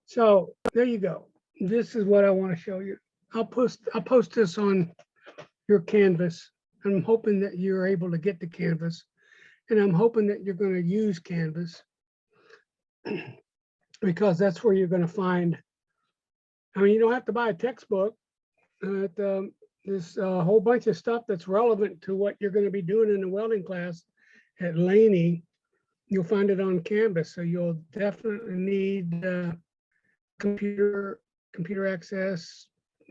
So there you go. This is what I want to show you. I'll post this on your Canvas. I'm hoping that you're able to get the Canvas, and I'm hoping that you're going to use Canvas because that's where you're going to find. I mean, you don't have to buy a textbook. There's a whole bunch of stuff that's relevant to what you're going to be doing in the welding class at Laney. You'll find it on Canvas, so you'll definitely need computer access.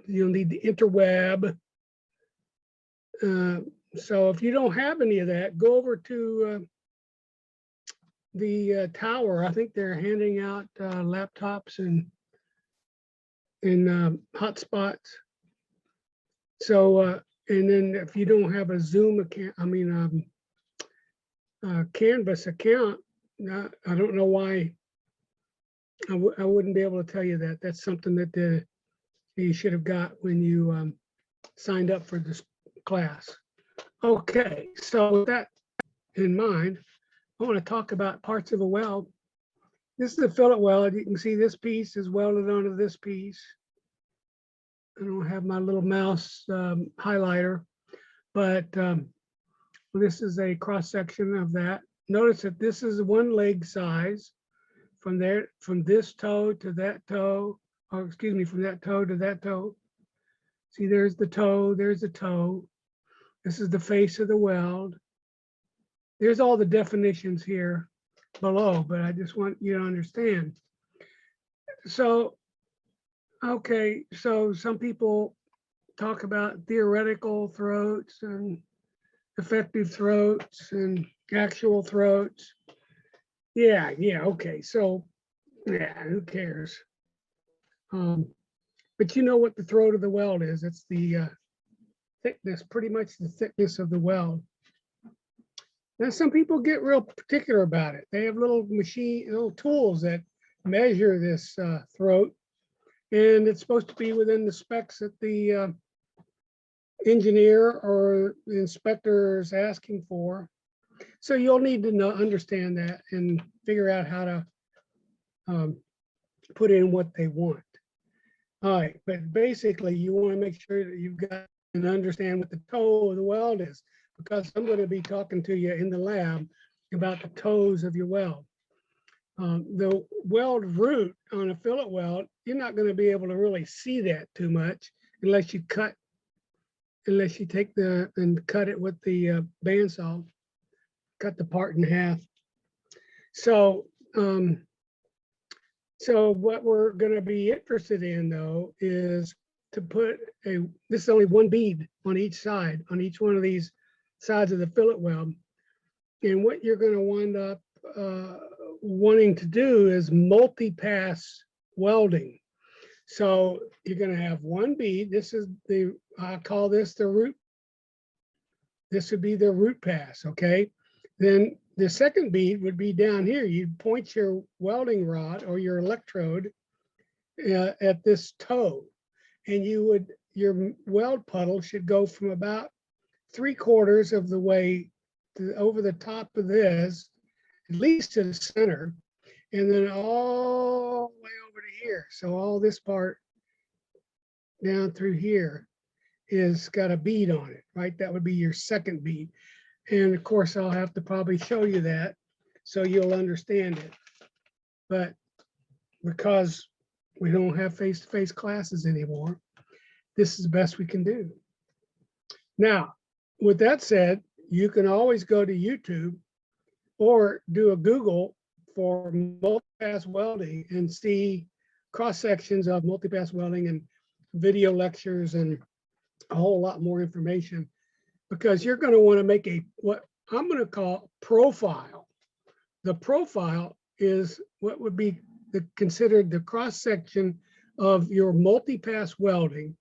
You'll need the interweb. So if you don't have any of that, go over to the tower. I think they're handing out laptops and hotspots. So and then if you don't have a Zoom account, I mean Canvas account, I don't know why I wouldn't be able to tell you that. That's something that you should have got when you signed up for this class. Okay, so with that in mind, I want to talk about parts of a weld. This is a fillet weld. You can see this piece is welded onto this piece. I don't have my little mouse highlighter, but this is a cross section of that. Notice that this is one leg size from there, from this toe to that toe, or excuse me, from that toe to that toe. See, there's the toe, there's the toe. This is the face of the weld. There's all the definitions here below, but I just want you to understand. So, okay, so some people talk about theoretical throats and effective throats and actual throats. Yeah, okay. So, yeah, who cares? But you know what the throat of the weld is. It's the thickness, pretty much the thickness of the weld. Now, some people get real particular about it. They have little tools that measure this throat, and it's supposed to be within the specs that the engineer or the inspector is asking for. So you'll need to understand that and figure out how to put in what they want. All right, but basically you want to make sure that you've got and understand what the toe of the weld is, because I'm going to be talking to you in the lab about the toes of your weld. The weld root on a fillet weld, you're not going to be able to really see that too much unless you take and cut it with the bandsaw, cut the part in half. So, so what we're going to be interested in though is to put this is only one bead on each side, on each one of these sides of the fillet weld. And what you're going to wind up wanting to do is multi-pass welding. So you're going to have one bead. This is I call this the root. This would be the root pass, okay? Then the second bead would be down here. You'd point your welding rod or your electrode at this toe. And your weld puddle should go from about 3/4 of the way over the top of this, at least to the center, and then all the way over to here. So all this part down through here is got a bead on it, right? That would be your second bead. And of course, I'll have to probably show you that so you'll understand it. But because we don't have face-to-face classes anymore, this is the best we can do. Now, with that said, you can always go to YouTube or do a Google for multi-pass welding and see cross sections of multi-pass welding and video lectures and a whole lot more information, because you're going to want to make what I'm going to call profile. The profile is what would be considered the cross section of your multi-pass welding.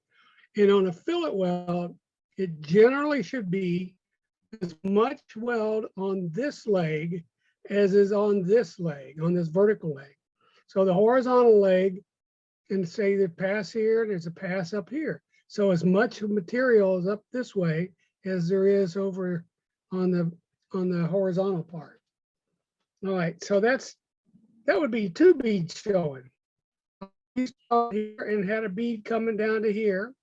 And on a fillet weld, it generally should be as much weld on this leg as is on this leg, on this vertical leg. So the horizontal leg, and say the pass here, there's a pass up here. So as much material is up this way as there is over on the horizontal part. All right, so that would be 2 beads showing. you start here and had a bead coming down to here.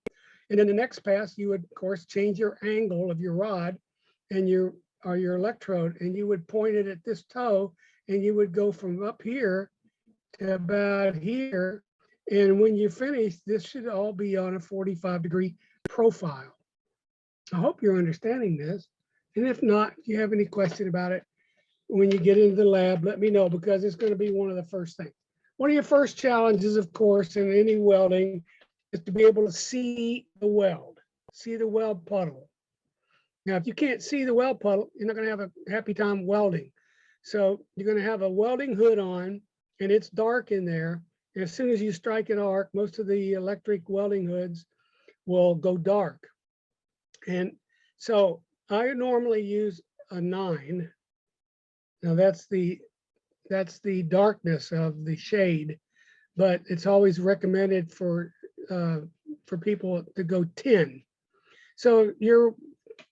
And then the next pass, you would, of course, change your angle of your rod and your electrode, and you would point it at this toe, and you would go from up here to about here. And when you finish, this should all be on a 45-degree profile. I hope you're understanding this. And if not, if you have any question about it, when you get into the lab, let me know, because it's going to be one of the first things. One of your first challenges, of course, in any welding is to be able to see the weld puddle. Now, if you can't see the weld puddle, you're not going to have a happy time welding. So you're going to have a welding hood on, and it's dark in there. And as soon as you strike an arc, most of the electric welding hoods will go dark. And so I normally use a 9. Now that's the darkness of the shade, but it's always recommended for people to go 10. So you're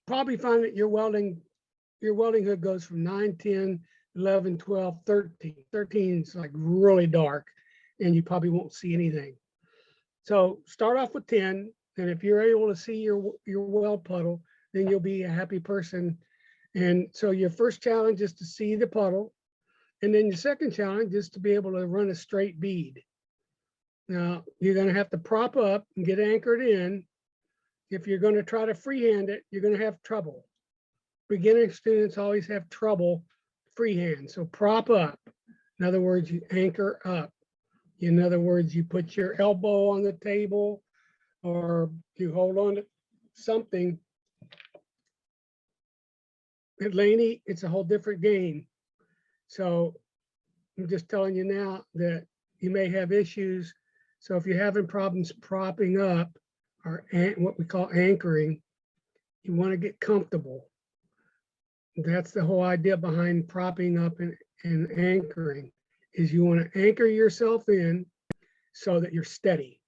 probably find that your welding hood goes from 9, 10, 11, 12, 13. 13 is like really dark, and you probably won't see anything. So start off with 10, and if you're able to see your weld puddle, then you'll be a happy person. And so your first challenge is to see the puddle, and then your second challenge is to be able to run a straight bead. Now you're going to have to prop up and get anchored in. If you're going to try to freehand it, you're going to have trouble. Beginner students always have trouble freehand. So prop up. In other words, you anchor up. In other words, you put your elbow on the table, or you hold on to something. At Laney, it's a whole different game. So I'm just telling you now that you may have issues. So if you're having problems propping up, or what we call anchoring, you want to get comfortable. That's the whole idea behind propping up and anchoring, is you want to anchor yourself in so that you're steady.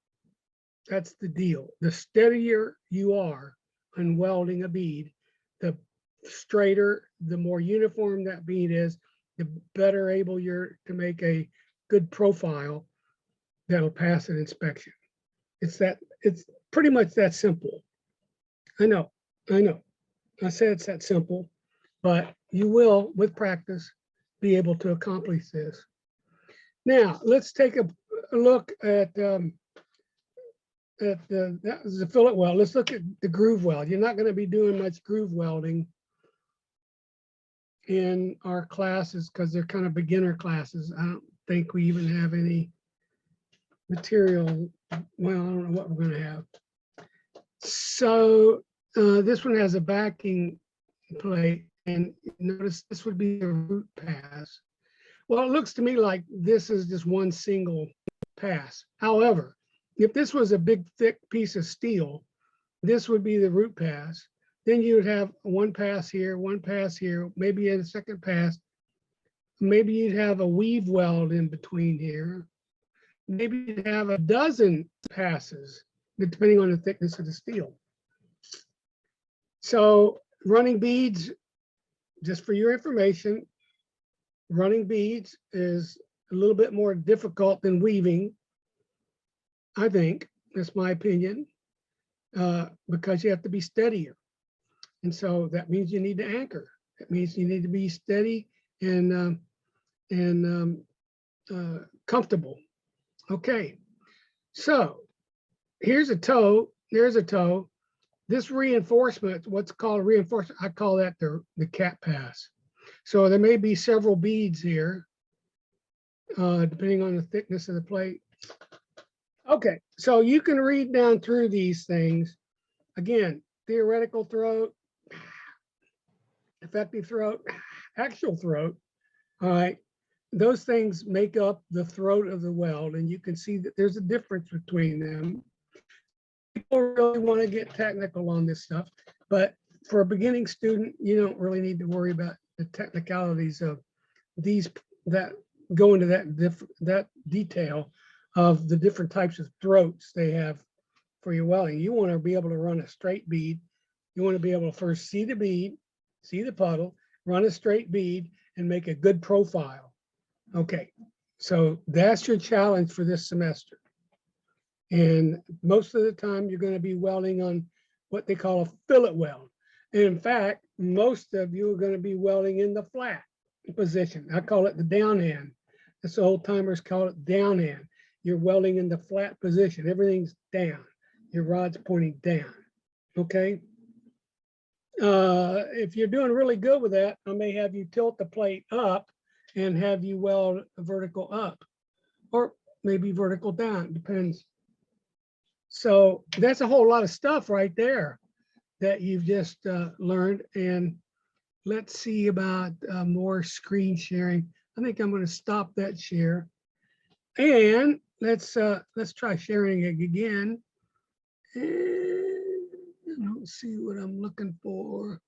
That's the deal. The steadier you are on welding a bead, the straighter, the more uniform that bead is, the better able you're to make a good profile that'll pass an inspection. It's pretty much that simple. I know. I said it's that simple, but you will, with practice, be able to accomplish this. Now, let's take a look at that was the fillet weld. Let's look at the groove weld. You're not going to be doing much groove welding in our classes because they're kind of beginner classes. I don't think we even have any material. Well, I don't know what we're going to have. So this one has a backing plate, and notice this would be a root pass. Well, it looks to me like this is just one single pass. However, if this was a big thick piece of steel, this would be the root pass. Then you would have one pass here, maybe a second pass. Maybe you'd have a weave weld in between here. Maybe you'd have a dozen passes, depending on the thickness of the steel. So running beads, just for your information, running beads is a little bit more difficult than weaving, I think. That's my opinion, because you have to be steadier. And so that means you need to anchor. That means you need to be steady and comfortable. Okay, so here's a toe, there's a toe. This reinforcement, what's called reinforcement, I call that the cap pass. So there may be several beads here, depending on the thickness of the plate. Okay, so you can read down through these things. Again, theoretical throat, effective throat, actual throat. All right, those things make up the throat of the weld, and you can see that there's a difference between them. People really want to get technical on this stuff, but for a beginning student, you don't really need to worry about the technicalities of these that go into that detail of the different types of throats they have for your welding. You want to be able to run a straight bead. You want to be able to first see the bead, see the puddle, run a straight bead, and make a good profile. Okay, so that's your challenge for this semester. And most of the time you're going to be welding on what they call a fillet weld. And in fact, most of you are going to be welding in the flat position. I call it the down end. That's the old timers call it down end. You're welding in the flat position. Everything's down. Your rod's pointing down. Okay. If you're doing really good with that, I may have you tilt the plate up and have you weld vertical up, or maybe vertical down, depends. So that's a whole lot of stuff right there that you've just learned. And let's see about more screen sharing. I think I'm going to stop that share. And let's try sharing it again. And I don't see what I'm looking for.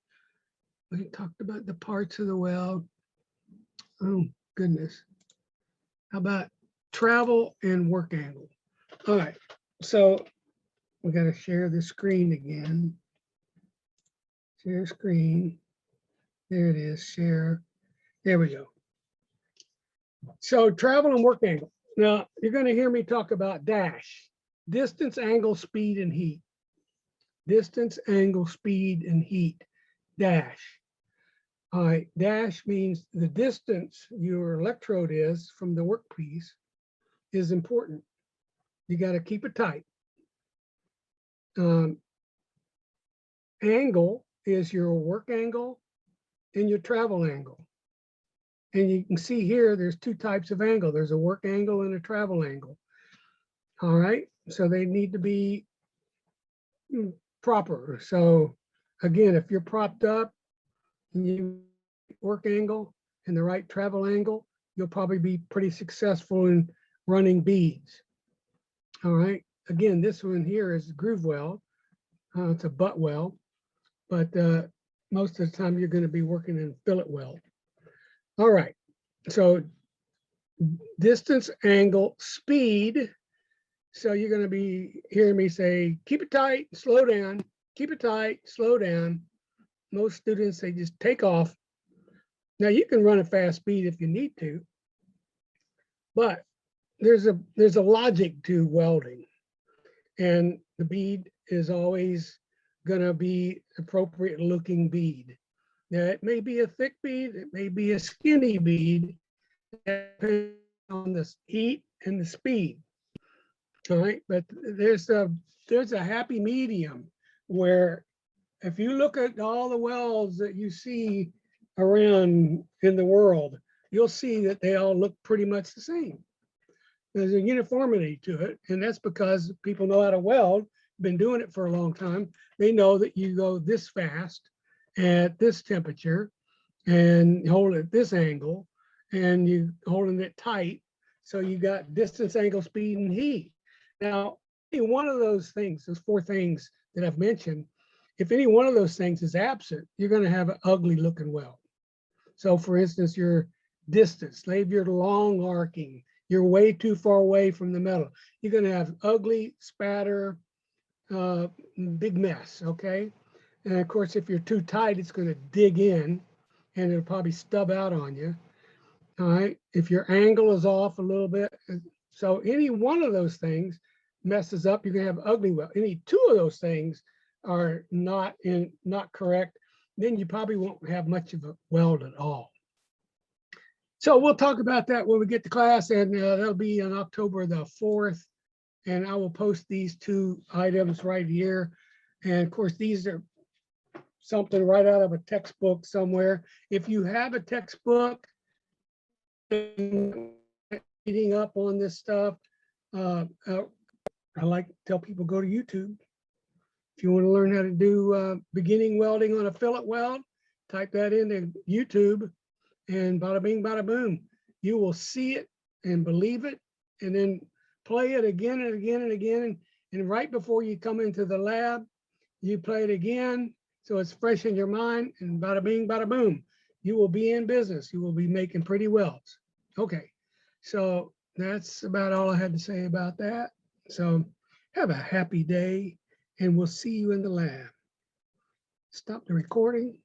We talked about the parts of the weld. Oh, goodness. How about travel and work angle? All right, so we got to share the screen again. Share screen. There it is, share. There we go. So travel and work angle. Now, you're going to hear me talk about dash, distance, angle, speed, and heat. Distance, angle, speed, and heat, dash. All right, dash means the distance your electrode is from the workpiece is important. You got to keep it tight. Angle is your work angle and your travel angle. And you can see here, there's two types of angle. There's a work angle and a travel angle. All right, so they need to be proper. So again, if you're propped up and you work angle and the right travel angle, you'll probably be pretty successful in running beads. All right, again, this one here is groove weld. It's a butt weld, but most of the time you're going to be working in fillet weld. All right, so distance, angle, speed. So you're going to be hearing me say, keep it tight, slow down, keep it tight, slow down. Most students, they just take off. Now you can run a fast speed if you need to, but there's a logic to welding, and the bead is always going to be appropriate looking bead. Now it may be a thick bead, it may be a skinny bead, depending on the heat and the speed. All right, but there's a happy medium where if you look at all the welds that you see around in the world, you'll see that they all look pretty much the same. There's a uniformity to it, and that's because people know how to weld, been doing it for a long time. They know that you go this fast at this temperature and hold it at this angle, and you holding it tight. So you got distance, angle, speed, and heat. Now, any one of those things, those four things that I've mentioned, if any one of those things is absent, you're going to have an ugly looking weld. So for instance, your distance, maybe you're long arcing, you're way too far away from the metal. You're going to have ugly spatter, big mess, okay? And of course, if you're too tight, it's going to dig in and it'll probably stub out on you. All right, if your angle is off a little bit, so any one of those things messes up, you're going to have ugly weld. Any two of those things are not correct, then you probably won't have much of a weld at all. So we'll talk about that when we get to class, and that'll be on October the 4th. And I will post these two items right here. And of course, these are something right out of a textbook somewhere. If you have a textbook reading up on this stuff, I like to tell people go to YouTube. If you want to learn how to do beginning welding on a fillet weld, type that into YouTube, and bada bing, bada boom. You will see it and believe it, and then play it again and again and again. And right before you come into the lab, you play it again, so it's fresh in your mind, and bada bing, bada boom. You will be in business. You will be making pretty welds. Okay, so that's about all I had to say about that. So have a happy day, and we'll see you in the lab. Stop the recording.